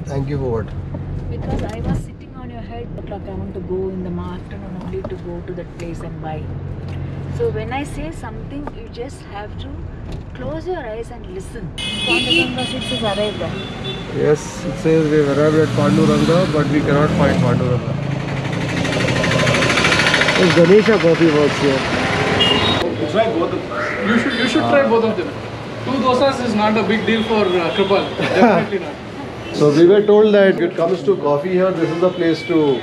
Thank you for what? Because I was sitting on your head, but like I want to go in the afternoon only to go to that place and buy. So when I say something, you just have to close your eyes and listen. Panduranga 6 is arrived. Yes, it says we've arrived at Panduranga, but we cannot find Panduranga. There's Ganesha Coffee Works here. Try both of them. You should try both of them. 2 dosas is not a big deal for Kripal. Definitely not. So we were told that if it comes to coffee here, this is the place to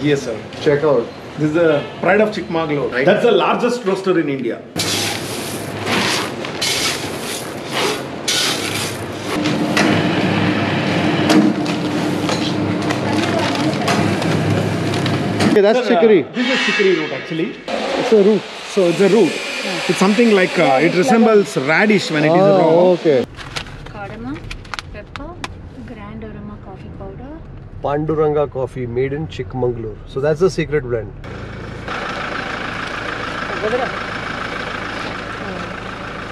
Yes, sir. check out. This is the pride of Chikmagalur. Right? That's the largest roaster in India. Okay, that's Sir, chicory. This is chicory root actually. It's a root. So it's a root. It's something like it resembles radish when it is raw. Okay. Cardamom, pepper, Grand Aroma coffee powder. Panduranga coffee made in Chikmagalur. So that's the secret blend.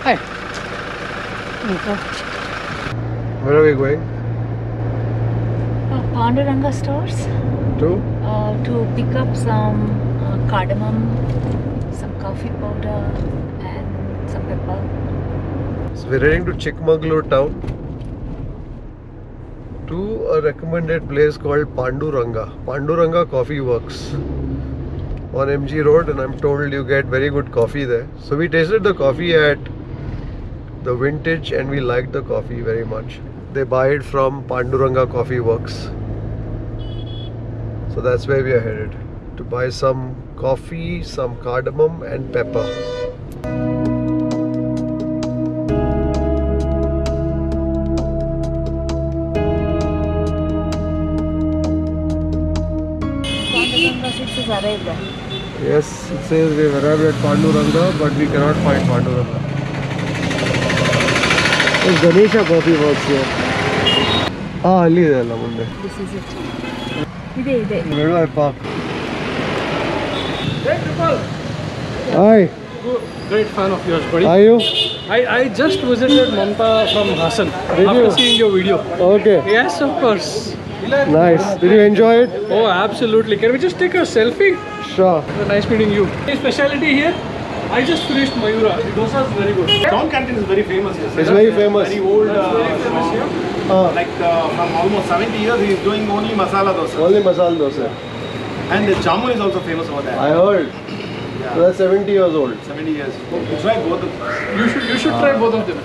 Hi. Where are we going? Panduranga stores To? to pick up some cardamom, some coffee powder, and some pepper. So we're heading to Chikmagalur town to a recommended place called Panduranga. Panduranga Coffee Works on MG Road, and I'm told you get very good coffee there. So we tasted the coffee at the Vintage and we liked the coffee very much. They buy it from Panduranga Coffee Works. So that's where we are headed to buy some coffee, some cardamom and pepper. Panduranga 6 is arrived. Yes, it says we've arrived at Panduranga, but we cannot find Panduranga. There's Ganesha Coffee Works here. Ali there, Munde. This is it. Ide. Where do I park? Hey Kripal. Hi, Great fan of yours, buddy. are you? I just visited Mamta from Hassan Did after you? seeing your video. Okay, Yes, of course. nice. Did you enjoy it? Oh, absolutely. Can we just take a selfie? Sure. Nice meeting you. Any specialty here? I just finished Mayura. The dosa is very good. Town canteen is very famous. Yes, It's very famous. Very old. Very famous here. From almost 70 years, he is doing only masala dosa. Only masala dosa. And the jamun is also famous over there. I heard. So that's 70 years old. 70 years. You try both of them. You should try both of them.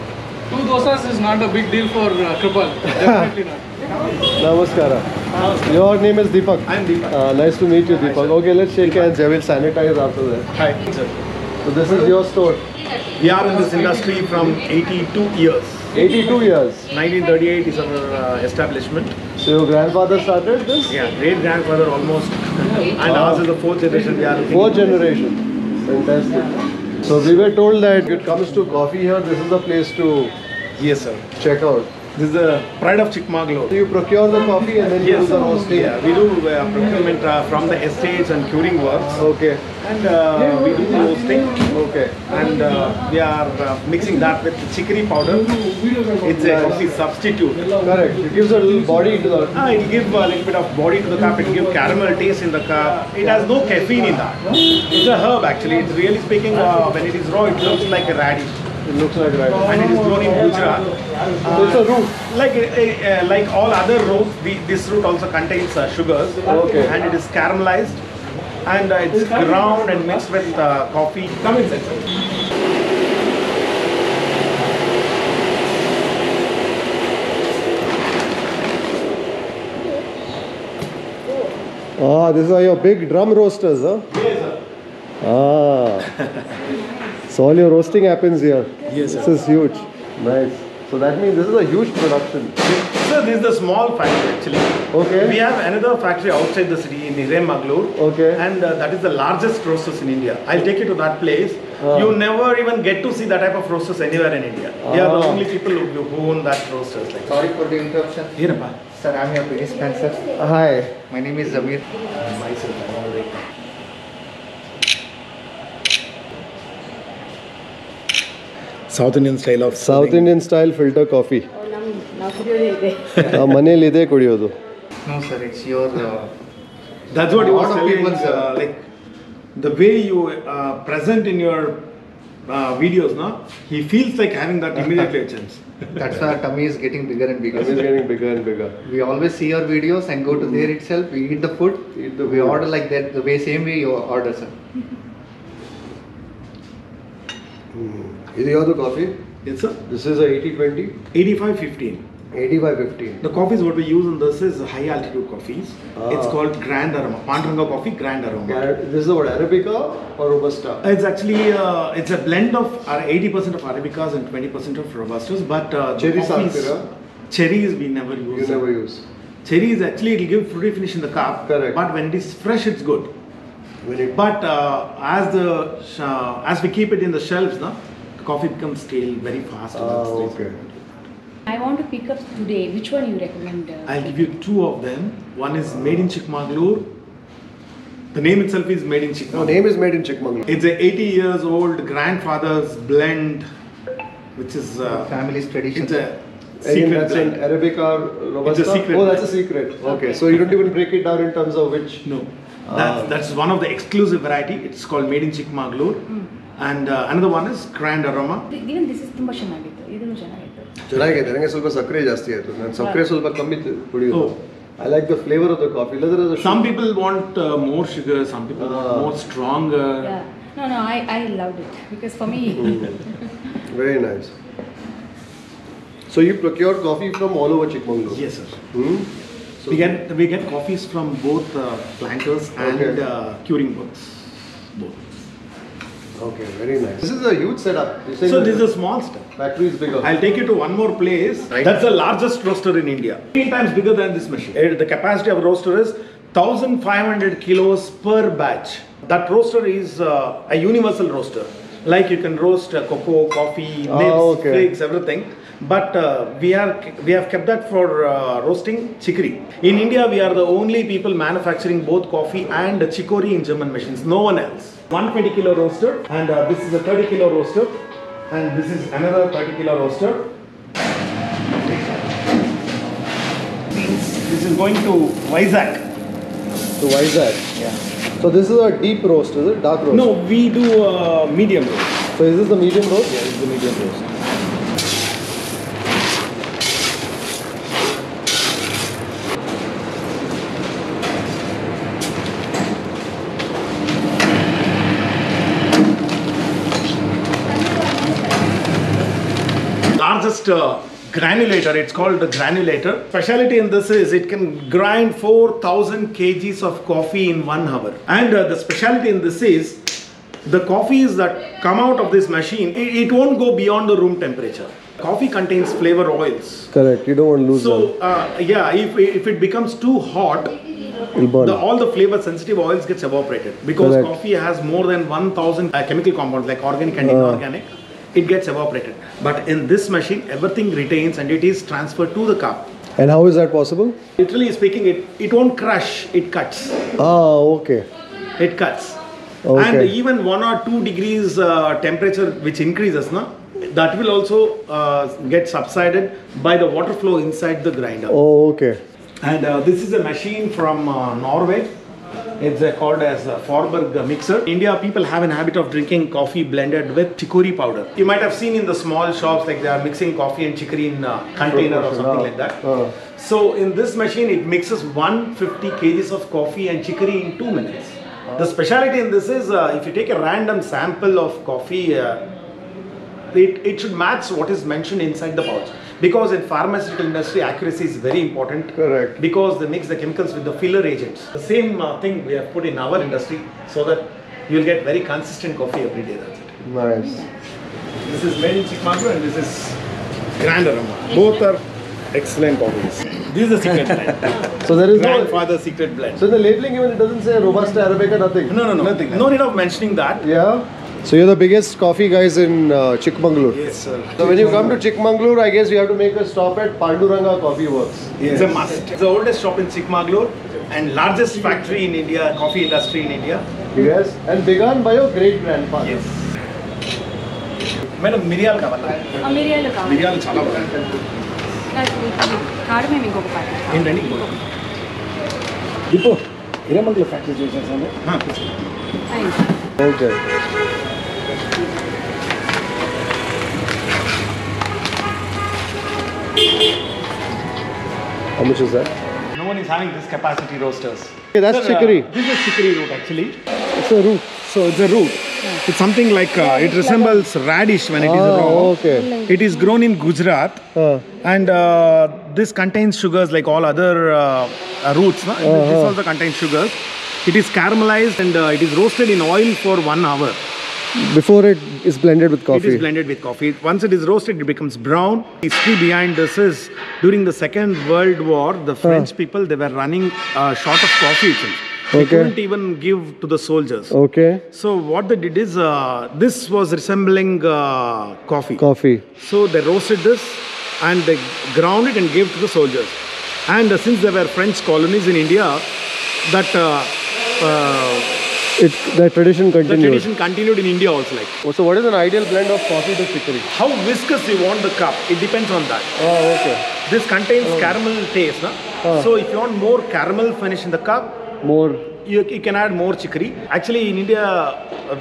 2 dosas is not a big deal for Kripal. Definitely not. Namaskara. Your name is Deepak. I am Deepak. Nice to meet you, Deepak. Okay, let's shake hands. I will sanitize after that. Hi, sir. So this is your store. We are in this industry from 82 years. 82 years. 1938 is our establishment. So your grandfather started this? Yeah, great grandfather almost. And ours is the 4th generation. We are looking. 4th generation. Fantastic. So we were told that if it comes to coffee here, this is the place to Yes, sir. check out. This is the pride of Chikmagalur. So you procure the coffee and then you do Yes, the roasting. yeah, we do procurement from the estates and curing works, Okay. and we do roasting, Okay. and we are mixing that with chicory powder. It's a coffee substitute. Correct. It gives a little body to the. It will give a little bit of body to the cup. It will give caramel taste in the cup. It has no caffeine in that. It's a herb actually. It's really speaking, when it is raw, it looks like a radish, It looks like right. and it is grown in Gujarat. So it's a root. Like all other roots, this root also contains sugars, Okay. and it is caramelized, and it's ground and mixed with coffee. Come inside, sir. Ah, these are your big drum roasters, huh? Yes, sir. Ah. So all your roasting happens here. Yes, This is huge. Nice. So that means this is a huge production. So this is the small factory actually. Okay. We have another factory outside the city in Iremaglur. Okay. And that is the largest roasters in India. I'll take you to that place. Ah. You never even get to see that type of roasters anywhere in India. We are the Ah. only people who own that roasters. Like Sorry for the interruption. Hirappa. Sir, I'm your Prince Spencer. Hi. My name is Zamir. Myself, I'm already. South Indian style of South Indian style filter coffee. ನಾವು ಕುಡಿಯೋದೇ ಇದೆ. ಮನೇಲಿ ಇದೆ ಕುಡಿಯೋದು. No, sir, it's your. That's what you Lot was of telling, people, like the way you present in your videos, no? He feels like having that immediately a chance. That's why our tummy is getting bigger and bigger. It's getting bigger and bigger. We always see your videos and go to there itself. We eat the food. We order like that. The same way you order, sir. Is it your coffee? Yes, sir. This is a 80-20? 85-15. 85-15. The coffees what we use in this is high altitude coffees. It's called Grand Aroma. Panduranga coffee, Grand Aroma. This is what, Arabica or Robusta? It's actually it's a blend of 80% of Arabicas and 20% of Robustas. But Cherry the coffees, Sakura? cherries we never use. You never use. Cherries actually it will give fruity finish in the cup. Correct. But when it is fresh, it's good. When it, But as we keep it in the shelves, no, the coffee becomes stale very fast. okay. I want to pick up today. Which one you recommend? I'll give you two of them. One is made in Chikmagalur. The name itself is made in No, Chikmagalur. name is made in Chikmagalur. It's a 80 years old grandfather's blend, which is Family's tradition. it's a And secret that's blend. an Arabica or Robusta? secret Oh, that's a blend. secret. Okay, so you don't even break it down in terms of which. No, that's one of the exclusive variety. It's called made in Chikmagalur. And another one is Grand Aroma. Even this is ತುಂಬಾ ಚೆನ್ನಾಗಿತ್ತು. ಇದನ್ನು ಚೆನ್ನಾಗಿತ್ತು. ಚೆನ್ನಾಗಿದೆ ನನಗೆ ಸ್ವಲ್ಪ ಸಕ್ಕರೆ ಜಾಸ್ತಿ ಆಯಿತು ನಾನು ಸಕ್ಕರೆ ಸ್ವಲ್ಪ ಕಮ್ಮಿ ಕುಡಿಯೋದು I like the flavour of the coffee ಇಲ್ಲದ್ರೆ Some people want more sugar, some people want more stronger. Yeah. No, I loved it because for me. Very nice so you procure coffee from all over Chikmagalur Yes, sir. We get coffees from both planters and Okay. curing works. Both. Okay, very nice. This is a huge setup. So this is a small step. Factory is bigger. I'll take you to one more place. Right. That's the largest roaster in India. 3 times bigger than this machine. The capacity of a roaster is 1,500 kilos per batch. That roaster is a universal roaster. Like you can roast cocoa, coffee, nibs, okay. figs, everything. But we have kept that for roasting chicory. In India, we are the only people manufacturing both coffee and chicory in German machines. No one else. 120 kilo roaster, and this is a 30 kilo roaster, and this is another 30 kilo roaster. This is going to Vizag. So why is that? Yeah. So this is a deep roast, is it? Dark roast? No, we do medium roast. So is this the medium roast? Yeah, it's the medium roast. Largest granulator, it's called the granulator. Speciality in this is it can grind 4,000 kgs of coffee in 1 hour. And the speciality in this is the coffees that come out of this machine, it won't go beyond the room temperature. Coffee contains flavor oils. Correct, you don't want to lose So if it becomes too hot, It'll burn. all the flavor sensitive oils gets evaporated because Correct. coffee has more than 1,000 chemical compounds like organic and inorganic. It gets evaporated. But in this machine, everything retains and it is transferred to the cup. And how is that possible? Literally speaking, it won't crush, it cuts. Okay. It cuts. Okay. And even 1 or 2 degrees temperature which increases, no? That will also get subsided by the water flow inside the grinder. Okay. And this is a machine from Norway. It's called as a Forberg mixer. In India, people have an habit of drinking coffee blended with chicory powder. You might have seen in the small shops like they are mixing coffee and chicory in a container or something like that. So in this machine, it mixes 150 kgs of coffee and chicory in 2 minutes. The speciality in this is if you take a random sample of coffee, it should match what is mentioned inside the pouch. Because in pharmaceutical industry, accuracy is very important. Correct. Because they mix the chemicals with the filler agents. The same thing we have put in our industry so that you'll get very consistent coffee every day. That's it. Nice. This is made in Chikmagalur and this is Grand Aroma. Both are excellent coffees. This is the secret blend. So there is no. Grandfather's secret blend. So in the labeling even it doesn't say Robusta, Arabica, nothing. No. Nothing. No need of mentioning that. Yeah. So you're the biggest coffee guys in Chikmagalur. Yes, sir. So when you come to Chikmagalur, I guess you have to make a stop at Panduranga Coffee Works. It's a must. It's the oldest shop in Chikmagalur and largest factory in India, coffee industry in India. Yes. And begun by your great grandfather. Yes. Madam, Mirial kavala. మిరియాలు కావాలి. Mirial chala bagundi. కాడ మేము ఇంకొక packet ఏంటండి ఇప్పుడు ఇరమంగళ factory చేసేసాను Okay. How much is that? No one is having this capacity roasters. Okay, that's chicory. This is chicory root actually. It's a root. So it's a root. It's something like it resembles radish when it is raw. Okay. It is grown in Gujarat and this contains sugars like all other roots. No? This also contains sugars. It is caramelized and it is roasted in oil for 1 hour. Before it is blended with coffee. It is blended with coffee. Once it is roasted, it becomes brown. The history behind this is during the Second World War, the French people, they were running short of coffee itself. They couldn't even give to the soldiers. Okay. So what they did is, this was resembling coffee. Coffee. So they roasted this and they ground it and gave to the soldiers. And since there were French colonies in India, that The tradition the continued. tradition continued in India also. Like So what is an ideal blend of coffee to chicory? how viscous you want the cup, it depends on that. Oh, okay. This contains caramel taste, na? So if you want more caramel finish in the cup, More. you can add more chicory. Actually, in India,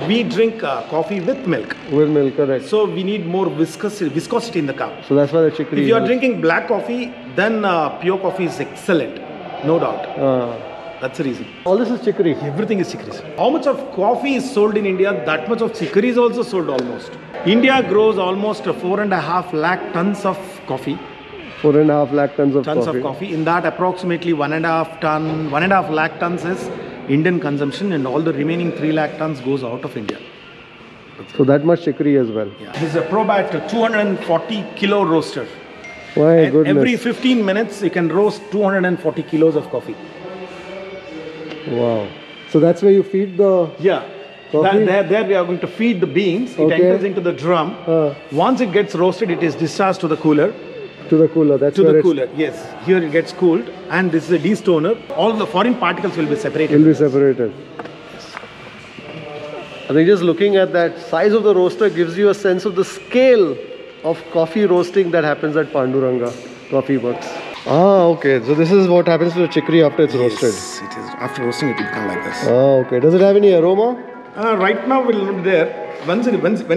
we drink coffee with milk. With milk, correct. So we need more viscosity in the cup. So that's why the chicory. If you are helps. drinking black coffee, then pure coffee is excellent, no doubt. That's the reason. All this is chicory. Everything is chicory. How much of coffee is sold in India? That much of chicory is also sold almost. India grows almost 4.5 lakh tons of coffee. 4.5 lakh tons of Tons coffee. of coffee. In that, approximately 1.5 lakh tons is Indian consumption, and all the remaining 3 lakh tons goes out of India. So that much chicory as well. Yeah. This is a Probat 240 kilo roaster. My And goodness. every 15 minutes, you can roast 240 kilos of coffee. Wow. So that's where you feed the. Yeah. Coffee? There we are going to feed the beans. It Okay. enters into the drum. Once it gets roasted, it is discharged to the cooler. To the cooler. That's To where the it's- cooler, yes. Here it gets cooled, and this is a destoner. All the foreign particles will be separated. Will be separated. I think just looking at that size of the roaster gives you a sense of the scale of coffee roasting that happens at Panduranga Coffee Works. Ah, okay. So this is what happens to the chicory after it's roasted. Yes, it is. After roasting, it will become like this. Ah, okay. Does it have any aroma? Right now, will not be there. When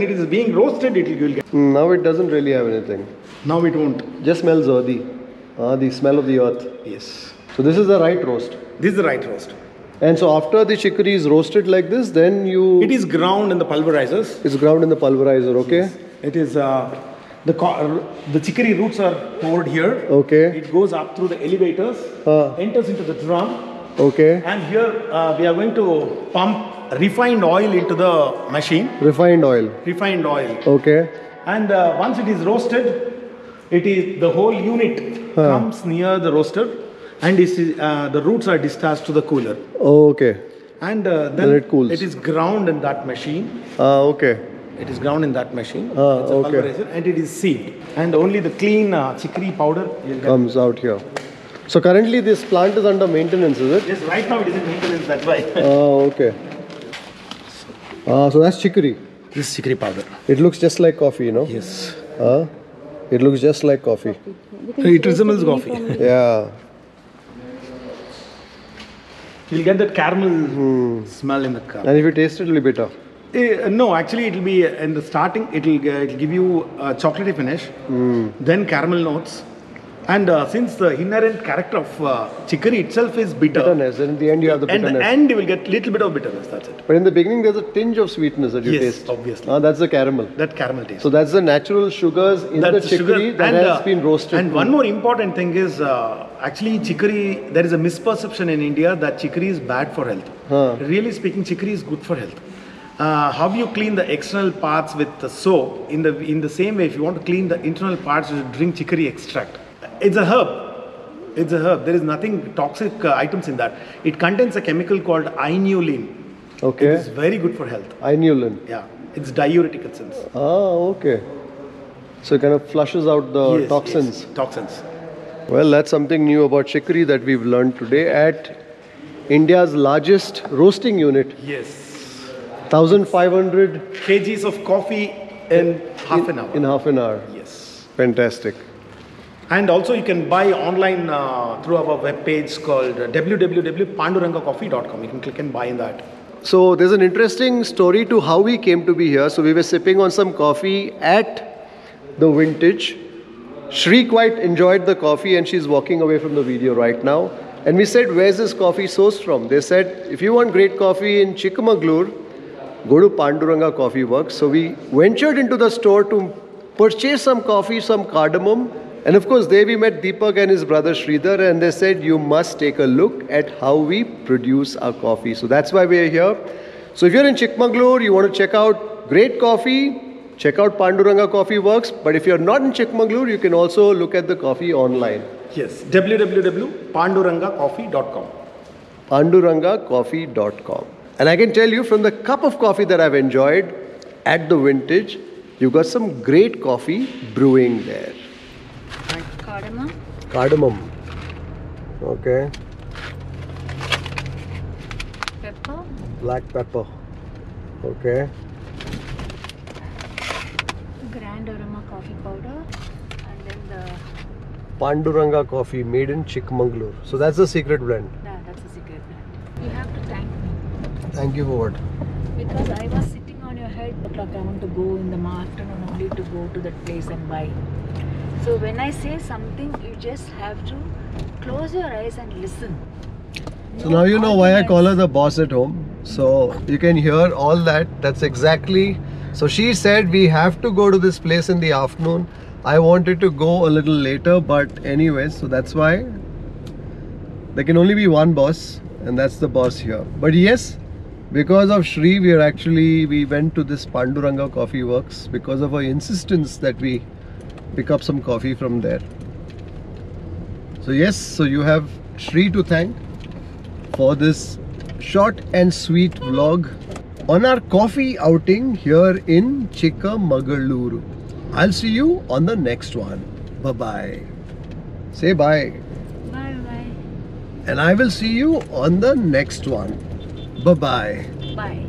it is being roasted, it will get. Now it doesn't really have anything. Now it won't. Just smells earthy. The smell of the earth. Yes. So this is the right roast. This is the right roast. And so after the chicory is roasted like this, then you... It is ground in the pulverizers. It's ground in the pulverizer, okay? It is the chicory roots are poured here. Okay. It goes up through the elevators, enters into the drum, Okay. and here we are going to pump refined oil into the machine. Refined oil. Refined oil. Okay. And once it is roasted, it is the whole unit comes near the roaster, and the roots are discharged to the cooler. Okay. And then Then it cools. It is ground in that machine. Okay. It is ground in that machine. It's a okay. pulverizer, and it is sealed. And only the clean chicory powder you'll get. Comes out here. So currently this plant is under maintenance, is it? Yes, right now it is in maintenance, that's why. Okay. So that's chicory. This is chicory powder. It looks just like coffee, you know? Yes. It looks just like coffee. It resembles coffee. Yeah. You'll get that caramel smell in the cup. And if you taste it, it will be bitter. No, actually it will be in the starting, it will give you a chocolatey finish, then caramel notes. And since the inherent character of chicory itself is bitter, Bitterness. And in the end, you have the and bitterness. the end you will get little bit of bitterness, that's it. But in the beginning, there's a tinge of sweetness that you Yes, taste. obviously. That's the caramel. That caramel taste. So that's the natural sugars in the That's chicory sugar. that And, has been roasted. And one more important thing is actually chicory, there is a misperception in India that chicory is bad for health. Really speaking, chicory is good for health. How you clean the external parts with the soap, in the same way, if you want to clean the internal parts, you drink chicory extract. It's a herb. It's a herb. There is nothing toxic items in that. It contains a chemical called inulin. Okay. It's very good for health. Inulin. Yeah, it's diuretic in sense. Okay. So it kind of flushes out the Yes, toxins. yes, toxins. Well, that's something new about chicory that we've learned today at India's largest roasting unit. Yes. 1,500 Kgs of coffee in half an hour. in half an hour. Yes. Fantastic. And also you can buy online through our webpage called www.pandurangacoffee.com. You can click and buy in that. So there's an interesting story to how we came to be here. So we were sipping on some coffee at the Vintage. Shri quite enjoyed the coffee and she's walking away from the video right now. And we said, where's this coffee sourced from? They said, if you want great coffee in Chikmagalur, go to Panduranga Coffee Works. So we ventured into the store to purchase some coffee, some cardamom. And of course, there we met Deepak and his brother Sridhar, and they said, you must take a look at how we produce our coffee. So that's why we are here. So if you're in Chikmagalur, you want to check out great coffee, check out Panduranga Coffee Works. But if you're not in Chikmagalur, you can also look at the coffee online. Yes, www.pandurangacoffee.com. Pandurangacoffee.com. And I can tell you from the cup of coffee that I've enjoyed at the Vintage, you've got some great coffee brewing there. Cardamom. Cardamom. Okay. Pepper. Black pepper. Okay. Grand Aroma coffee powder. And then the... Panduranga coffee made in Chikmagalur. So that's the secret blend. Yeah, that's a secret blend. You have to thank me. Thank you for what? Because I was sitting on your head, but like I want to go in the afternoon only to go to that place and buy. So when I say something, you just have to close your eyes and listen. So now you know why I call her the boss at home. So you can hear all that. That's exactly. So she said we have to go to this place in the afternoon. I wanted to go a little later, but anyways, so that's why there can only be one boss, and that's the boss here. But yes, because of Shri, we went to this Panduranga Coffee Works because of her insistence that we pick up some coffee from there. So yes, so you have Shri to thank for this short and sweet vlog on our coffee outing here in Chikmagalur. I'll see you on the next one. Bye-bye. Say bye. Bye-bye. And I will see you on the next one. Bye-bye. Bye.